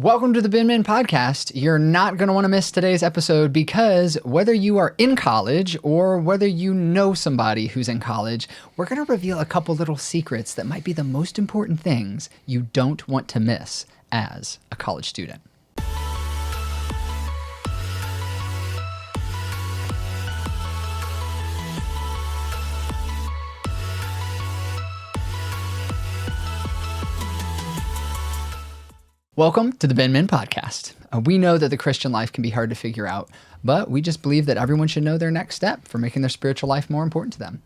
Welcome to the Binmin podcast. You're not going to want to miss today's episode because whether you are in college or whether you know somebody who's in college, we're going to reveal a couple little secrets that might be the most important things you don't want to miss as a college student. Welcome to the Binmin podcast. We know that the Christian life can be hard to figure out, but we just believe that everyone should know their next step for making their spiritual life more important to them.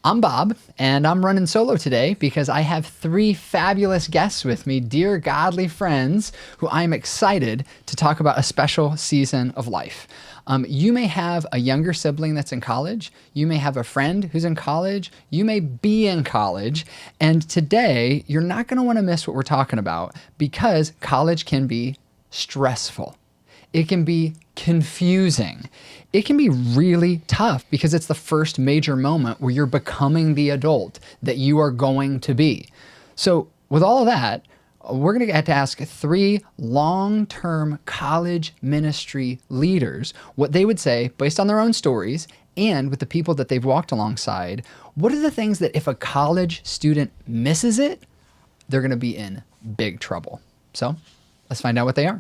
I'm Bob, and I'm running solo today because I have three fabulous guests with me, dear godly friends, who I'm excited to talk about a special season of life. You may have a younger sibling that's in college. You may have a friend who's in college. You may be in college. And today, you're not going to want to miss what we're talking about because college can be stressful. It can be confusing. It can be really tough because it's the first major moment where you're becoming the adult that you are going to be. So with all of that, we're going to have to ask three long-term college ministry leaders what they would say based on their own stories and with the people that they've walked alongside. What are the things that if a college student misses it, they're going to be in big trouble? So let's find out what they are.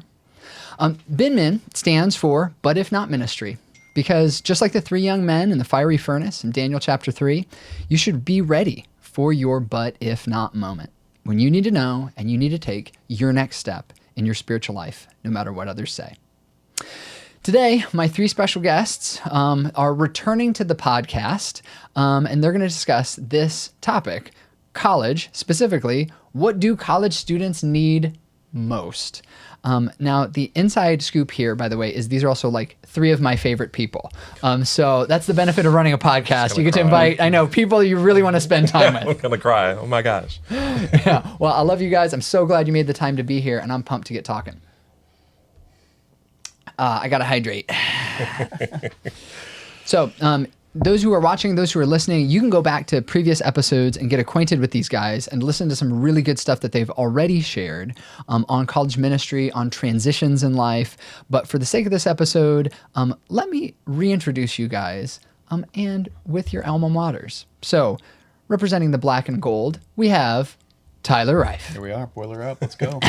Binmin stands for But If Not Ministry, because just like the three young men in the fiery furnace in Daniel chapter 3, you should be ready for your but if not moment when you need to know and you need to take your next step in your spiritual life, no matter what others say. Today, my three special guests are returning to the podcast, and they're going to discuss this topic, college, specifically, what do college students need most? Now, the inside scoop here, by the way, is these are also like three of my favorite people. So that's the benefit of running a podcast. You get to invite, I know, people you really want to spend time with. I'm going to cry. Oh my gosh. Yeah. Well, I love you guys. I'm so glad you made the time to be here, and I'm pumped to get talking. I got to hydrate. So, those who are watching, those who are listening, you can go back to previous episodes and get acquainted with these guys and listen to some really good stuff that they've already shared on college ministry, on transitions in life. But for the sake of this episode, let me reintroduce you guys and with your alma maters. So representing the black and gold, we have Tyler Reif. Here we are. Boiler up. Let's go.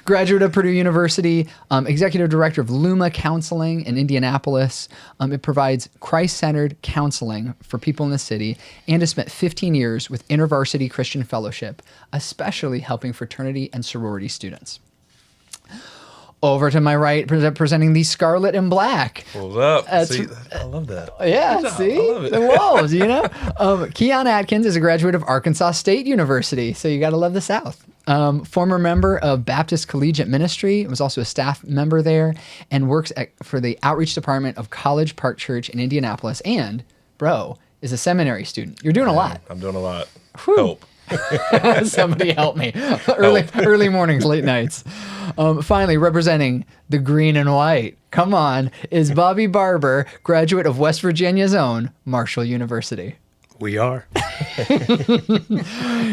Graduate of Purdue University, executive director of Luma Counseling in Indianapolis. It provides Christ-centered counseling for people in the city and has spent 15 years with InterVarsity Christian Fellowship, especially helping fraternity and sorority students. Over to my right, presenting the Scarlet and Black. Hold up. See, I love that. Yeah, see? I love it. The wolves, you know? Keon Atkins is a graduate of Arkansas State University, so you got to love the South. Former member of Baptist Collegiate Ministry, was also a staff member there, and works for the outreach department of College Park Church in Indianapolis, and, bro, is a seminary student. You're doing a lot. I'm doing a lot. Whew. Help. Somebody help me. Early mornings, late nights. Finally, representing the green and white, come on, is Bobby Barber, graduate of West Virginia's own Marshall University. We are.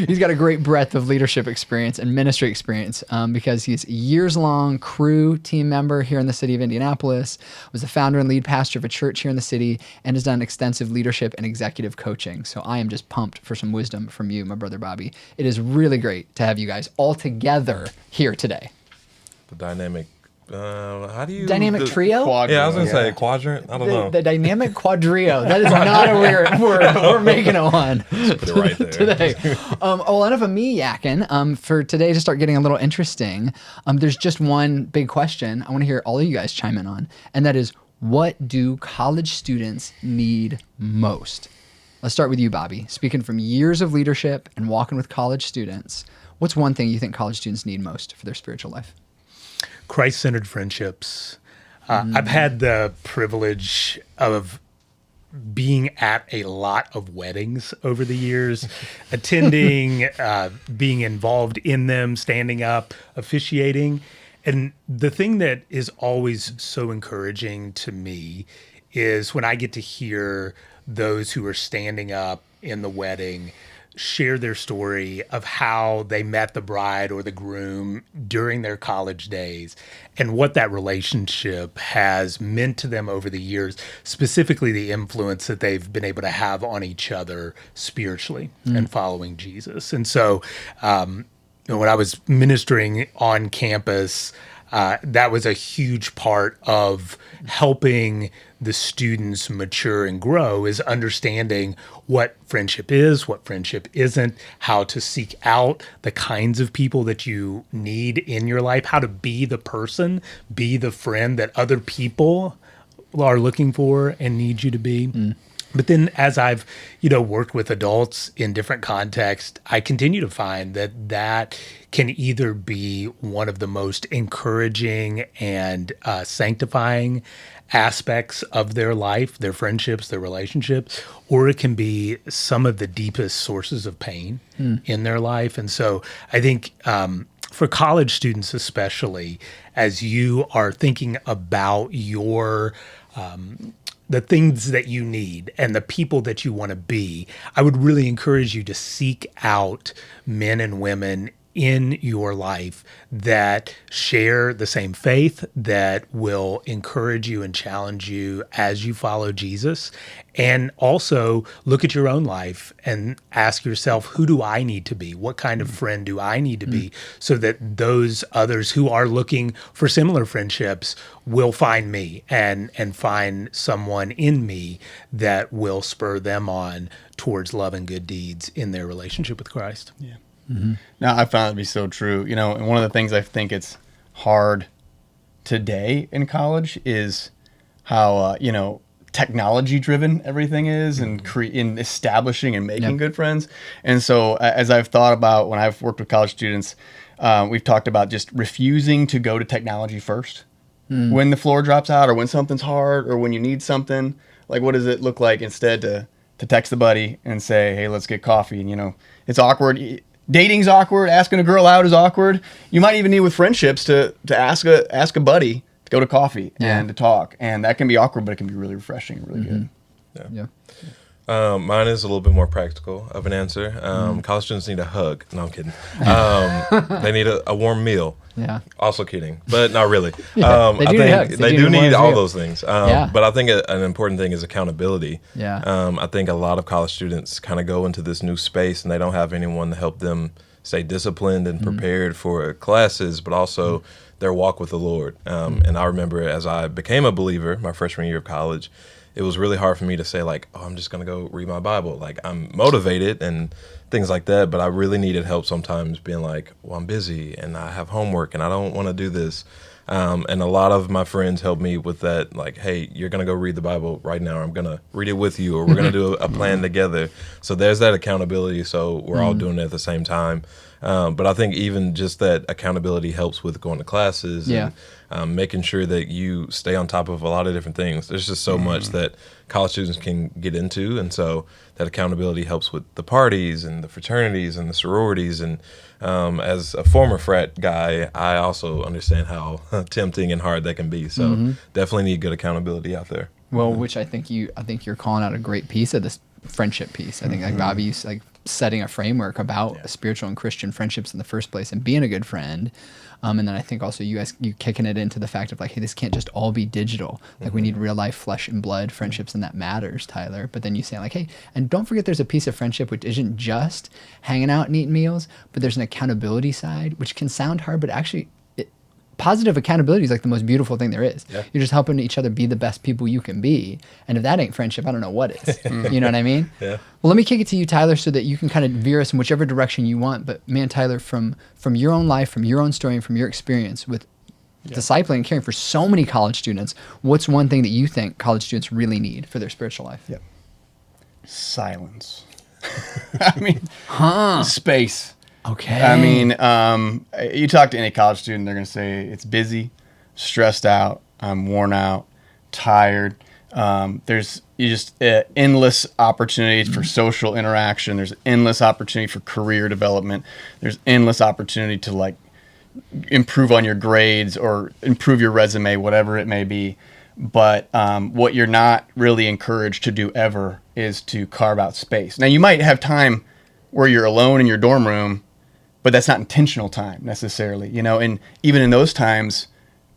He's got a great breadth of leadership experience and ministry experience because he's a years-long crew team member here in the city of Indianapolis, was the founder and lead pastor of a church here in the city, and has done extensive leadership and executive coaching. So I am just pumped for some wisdom from you, my brother Bobby. It is really great to have you guys all together here today. The dynamic, how do you... Dynamic trio? Quadrant. Yeah, I was going to say quadrant. I don't know. The dynamic quadrio. That is not a weird word. We're making it one. Just put it right there. Today. Well, enough of me yakking. For today to start getting a little interesting, there's just one big question I want to hear all of you guys chime in on, and that is, what do college students need most? Let's start with you, Bobby. Speaking from years of leadership and walking with college students, what's one thing you think college students need most for their spiritual life? Christ-centered friendships. I've had the privilege of being at a lot of weddings over the years, attending, being involved in them, standing up, officiating. And the thing that is always so encouraging to me is when I get to hear those who are standing up in the wedding share their story of how they met the bride or the groom during their college days and what that relationship has meant to them over the years, specifically the influence that they've been able to have on each other spiritually and following Jesus. And so, when I was ministering on campus, that was a huge part of helping the students mature and grow, is understanding what friendship is, what friendship isn't, how to seek out the kinds of people that you need in your life, how to be the person, be the friend that other people are looking for and need you to be. But then as I've, worked with adults in different contexts, I continue to find that can either be one of the most encouraging and sanctifying aspects of their life, their friendships, their relationships, or it can be some of the deepest sources of pain in their life. And so I think for college students especially, as you are thinking about your the things that you need and the people that you want to be, I would really encourage you to seek out men and women in your life that share the same faith, that will encourage you and challenge you as you follow Jesus. And also look at your own life and ask yourself, who do I need to be? What kind of friend do I need to be? So that those others who are looking for similar friendships will find me and find someone in me that will spur them on towards love and good deeds in their relationship with Christ. Yeah. Now, I found it to be so true. And one of the things I think it's hard today in college is how, technology driven everything is, and in establishing and making good friends. And so as I've thought about when I've worked with college students, we've talked about just refusing to go to technology first. When the floor drops out, or when something's hard, or when you need something, like what does it look like instead to text a buddy and say, hey, let's get coffee? And, it's awkward. Dating's awkward. Asking a girl out is awkward. You might even need with friendships to ask a buddy to go to coffee and to talk. And that can be awkward, but it can be really refreshing and really good. Yeah. Mine is a little bit more practical of an answer. College students need a hug. No, I'm kidding. They need a warm meal. Yeah. Also kidding, but not really. They I do need hugs. think They they do do need need warm all meal. those things. But I think an important thing is accountability. Yeah. I think a lot of college students kind of go into this new space and they don't have anyone to help them stay disciplined and prepared for classes, but also their walk with the Lord. And I remember as I became a believer, my freshman year of college, it was really hard for me to say like, oh, I'm just going to go read my Bible. Like I'm motivated and things like that, but I really needed help sometimes being like, well, I'm busy and I have homework and I don't want to do this. And a lot of my friends helped me with that. Like, hey, you're going to go read the Bible right now. Or I'm going to read it with you, or we're going to do a plan together. So there's that accountability. So we're all doing it at the same time. But I think even just that accountability helps with going to classes and making sure that you stay on top of a lot of different things. There's just so much that college students can get into. And so that accountability helps with the parties and the fraternities and the sororities. And as a former frat guy, I also understand how tempting and hard that can be. So definitely need good accountability out there. Well, which I think you're calling out a great piece of this friendship piece. I think like Bobby's like setting a framework about spiritual and Christian friendships in the first place and being a good friend. And then I think also you kicking it into the fact of like, hey, this can't just all be digital. Like we need real life flesh and blood friendships, and that matters, Tyler. But then you say like, hey, and don't forget there's a piece of friendship which isn't just hanging out and eating meals, but there's an accountability side, which can sound hard, but actually positive accountability is like the most beautiful thing there is. Yeah. You're just helping each other be the best people you can be. And if that ain't friendship, I don't know what is. You know what I mean? Yeah. Well, let me kick it to you, Tyler, so that you can kind of veer us in whichever direction you want. But man, Tyler, from your own life, from your own story, and from your experience with discipling and caring for so many college students, what's one thing that you think college students really need for their spiritual life? Yep. Silence. I mean, space. Okay. I mean, you talk to any college student, they're going to say it's busy, stressed out, I'm worn out, tired. There's endless opportunities for social interaction. There's endless opportunity for career development. There's endless opportunity to like improve on your grades or improve your resume, whatever it may be. But what you're not really encouraged to do ever is to carve out space. Now, you might have time where you're alone in your dorm room, but that's not intentional time necessarily, you know. And even in those times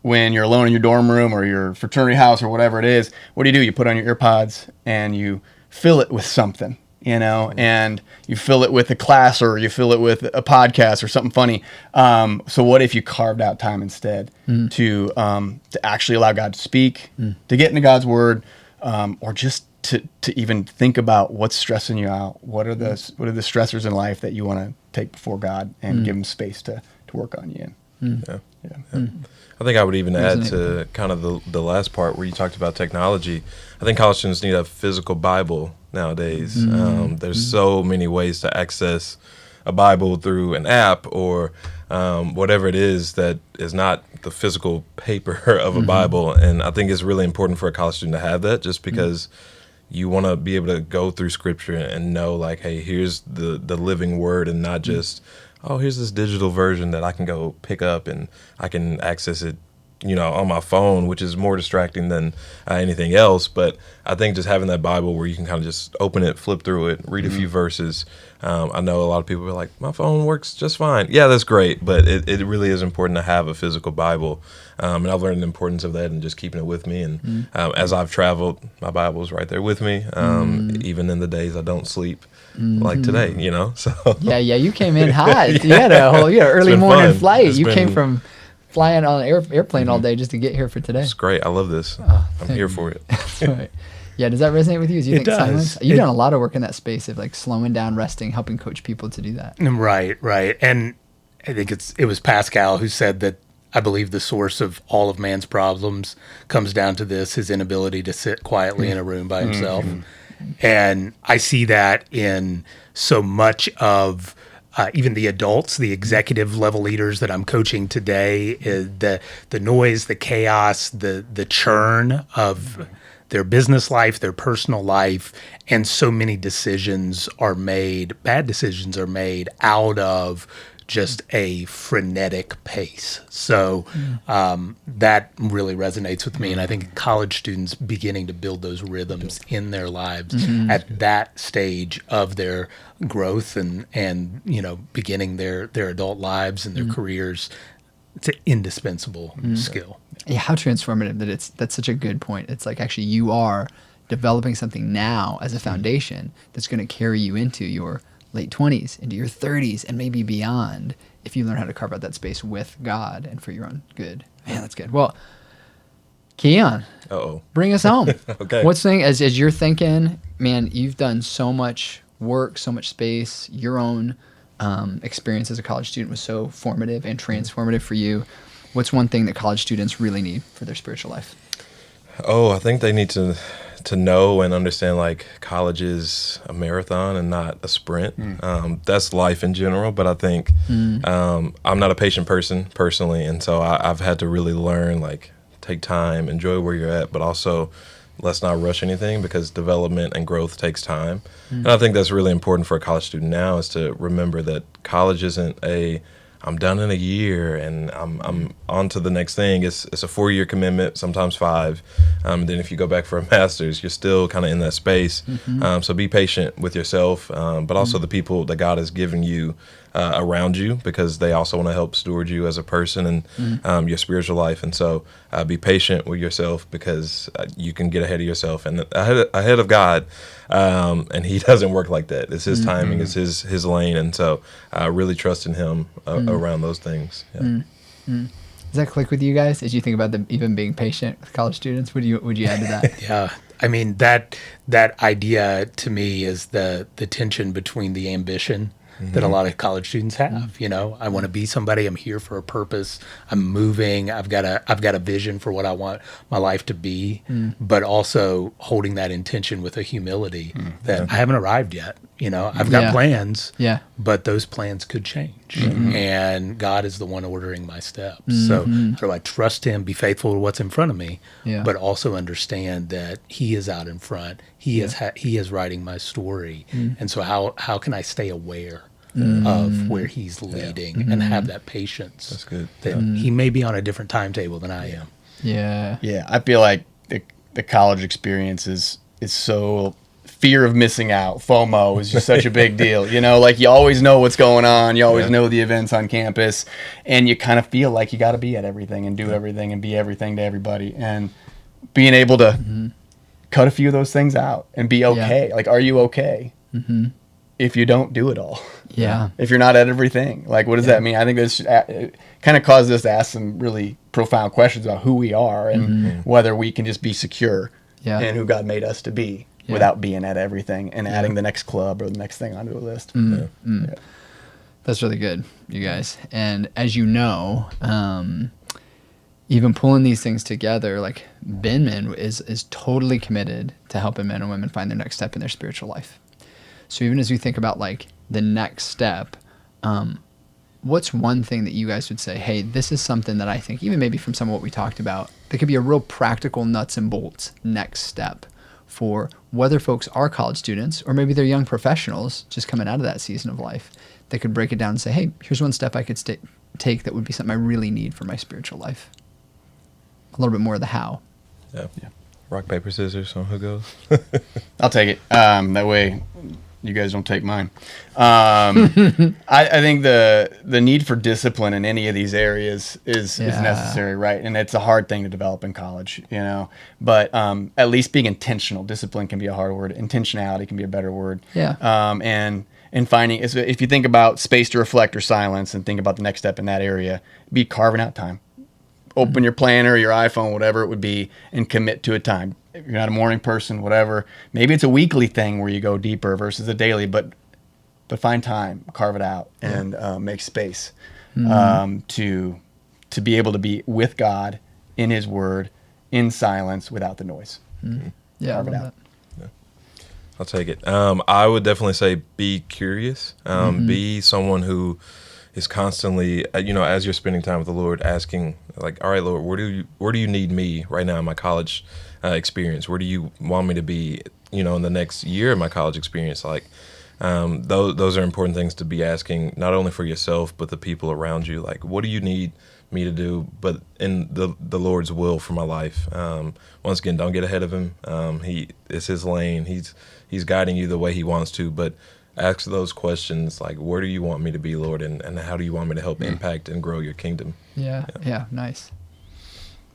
when you're alone in your dorm room or your fraternity house or whatever it is, what do? You put on your earpods and you fill it with something, you know, and you fill it with a class or you fill it with a podcast or something funny. So what if you carved out time instead to actually allow God to speak, to get into God's word, or just to even think about what's stressing you out? What are the stressors in life that you want to take before God and give him space to work on you in? Yeah. I think I would even add to kind of the last part where you talked about technology. I think college students need a physical Bible nowadays. There's so many ways to access a Bible through an app or whatever it is that is not the physical paper of a Bible. And I think it's really important for a college student to have that, just because you want to be able to go through scripture and know, like, hey, here's the living word, and not just, oh, here's this digital version that I can go pick up and I can access it, you know, on my phone, which is more distracting than anything else. But I think just having that Bible where you can kind of just open it, flip through it, read a few verses. I know a lot of people are like, my phone works just fine. Yeah, that's great. But it really is important to have a physical Bible. And I've learned the importance of that and just keeping it with me. And as I've traveled, my Bible is right there with me, even in the days I don't sleep. Like today, you know. So yeah, you came in hot. You had a whole early morning flight. You came from flying on an airplane all day just to get here for today. It's great. I love this. I'm here for it. That's right. Yeah, does that resonate with you? Do you think silence? You've done a lot of work in that space of like slowing down, resting, helping coach people to do that. Right. And I think it was Pascal who said that I believe the source of all of man's problems comes down to his inability to sit quietly in a room by himself. And I see that in so much of even the adults, the executive level leaders that I'm coaching today, the noise, the chaos, the churn of their business life, their personal life, and so many bad decisions are made out of just a frenetic pace. So that really resonates with me. And I think college students beginning to build those rhythms in their lives at that stage of their growth and you know, beginning their adult lives and their careers, it's an indispensable skill. Yeah, how transformative that's such a good point. It's like actually you are developing something now as a foundation that's going to carry you into your late 20s, into your 30s, and maybe beyond if you learn how to carve out that space with God and for your own good. Man, that's good. Well, Keon, bring us home. Okay. What's the thing, as you're thinking, man, you've done so much work, so much space, your own experience as a college student was so formative and transformative for you. What's one thing that college students really need for their spiritual life? I think they need to know and understand, like, college is a marathon and not a sprint. That's life in general, but I think I'm not a patient person personally, and so I've had to really learn, like, take time, enjoy where you're at, but also let's not rush anything, because development and growth takes time. And I think that's really important for a college student now, is to remember that college isn't I'm done in a year and I'm on to the next thing. It's a 4-year commitment, sometimes 5. Then if you go back for a master's, you're still kind of in that space. So be patient with yourself, but also the people that God has given you around you, because they also want to help steward you as a person and your spiritual life. And so be patient with yourself, because you can get ahead of yourself and ahead of God. And he doesn't work like that. It's his timing, it's his lane. And so really trust in him around those things. Yeah. Does that click with you guys as you think about even being patient with college students? Would you add to that? Yeah. I mean, that idea to me is the tension between the ambition that a lot of college students have. You know, I want to be somebody. I'm here for a purpose. I'm moving. I've got a vision for what I want my life to be, but also holding that intention with a humility that I haven't arrived yet. You know, I've got plans, but those plans could change, and God is the one ordering my steps. So how do I trust him, be faithful to what's in front of me, but also understand that he is out in front. He is writing my story. And so how can I stay aware of where he's leading and have that patience? That's good. That he may be on a different timetable than I am. Yeah. I feel like the college experience is so fear of missing out, FOMO, is just such a big deal. You know, like you always know what's going on. You always know the events on campus, and you kind of feel like you got to be at everything and do everything and be everything to everybody. And being able to cut a few of those things out and be okay. Like, are you okay if you don't do it all? Yeah. If you're not at everything, like, what does that mean? I think this kind of causes us to ask some really profound questions about who we are and whether we can just be secure in who God made us to be without being at everything and adding the next club or the next thing onto a list. That's really good, you guys. And as you know, even pulling these things together, like Binmin is totally committed to helping men and women find their next step in their spiritual life. So even as we think about like the next step, what's one thing that you guys would say, hey, this is something that I think, even maybe from some of what we talked about, that could be a real practical nuts and bolts next step for whether folks are college students or maybe they're young professionals just coming out of that season of life, that could break it down and say, hey, here's one step I could take that would be something I really need for my spiritual life. A little bit more of the how. Yeah. Rock, paper, scissors on who goes. I'll take it. That way you guys don't take mine. I think the need for discipline in any of these areas is necessary, right? And it's a hard thing to develop in college, you know. But at least being intentional. Discipline can be a hard word. Intentionality can be a better word. Yeah. And finding, if you think about space to reflect or silence and think about the next step in that area, be carving out time. Open your planner, your iPhone, whatever it would be, and commit to a time. If you're not a morning person, whatever, maybe it's a weekly thing where you go deeper versus a daily, but find time, carve it out, and make space to be able to be with God in His Word in silence without the noise. Yeah, Carve it out. I'll take it. I would definitely say be curious. Be someone who is constantly, as you're spending time with the Lord, asking, like, all right, Lord, where do you need me right now in my college experience? Where do you want me to be, in the next year of my college experience? Like, those are important things to be asking, not only for yourself, but the people around you. Like, what do you need me to do, but in the Lord's will for my life? Once again, don't get ahead of Him. It's His lane. He's guiding you the way He wants to, but ask those questions like, where do you want me to be, Lord, and how do you want me to help impact and grow your kingdom? Yeah, nice.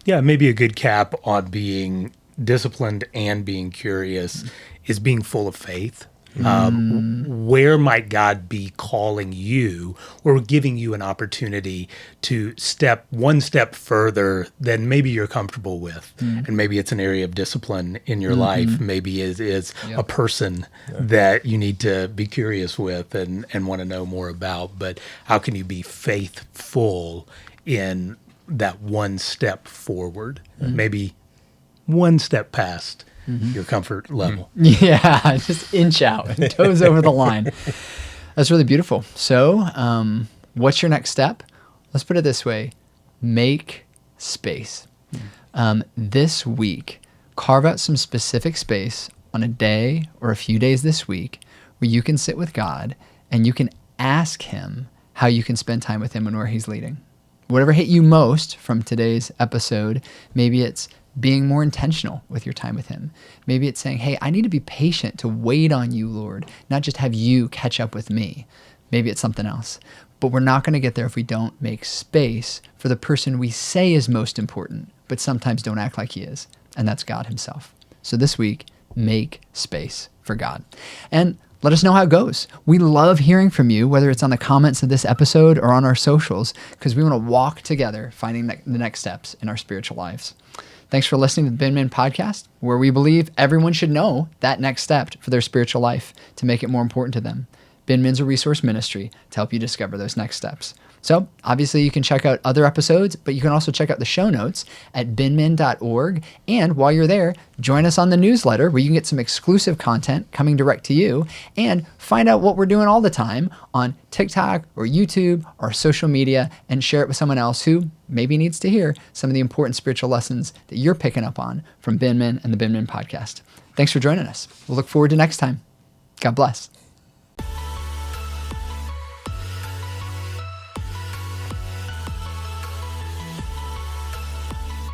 Yeah, maybe a good cap on being disciplined and being curious is being full of faith. Where might God be calling you or giving you an opportunity to step one step further than maybe you're comfortable with? And maybe it's an area of discipline in your life. Maybe it is a person that you need to be curious with and want to know more about. But how can you be faithful in that one step forward? Maybe one step past your comfort level. Yeah, just inch out, toes over the line. That's really beautiful. So, what's your next step? Let's put it this way. Make space. This week, carve out some specific space on a day or a few days this week where you can sit with God and you can ask Him how you can spend time with Him and where He's leading. Whatever hit you most from today's episode, maybe it's being more intentional with your time with Him. Maybe it's saying, hey, I need to be patient to wait on you, Lord, not just have you catch up with me. Maybe it's something else. But we're not going to get there if we don't make space for the person we say is most important, but sometimes don't act like He is, and that's God Himself. So this week, make space for God. And let us know how it goes. We love hearing from you, whether it's on the comments of this episode or on our socials, because we want to walk together, finding the next steps in our spiritual lives. Thanks for listening to the Binmin podcast, where we believe everyone should know that next step for their spiritual life to make it more important to them. Binmin's a resource ministry to help you discover those next steps. So obviously you can check out other episodes, but you can also check out the show notes at binmin.org. And while you're there, join us on the newsletter where you can get some exclusive content coming direct to you and find out what we're doing all the time on TikTok or YouTube or social media and share it with someone else who maybe needs to hear some of the important spiritual lessons that you're picking up on from Binmin and the Binmin podcast. Thanks for joining us. We'll look forward to next time. God bless.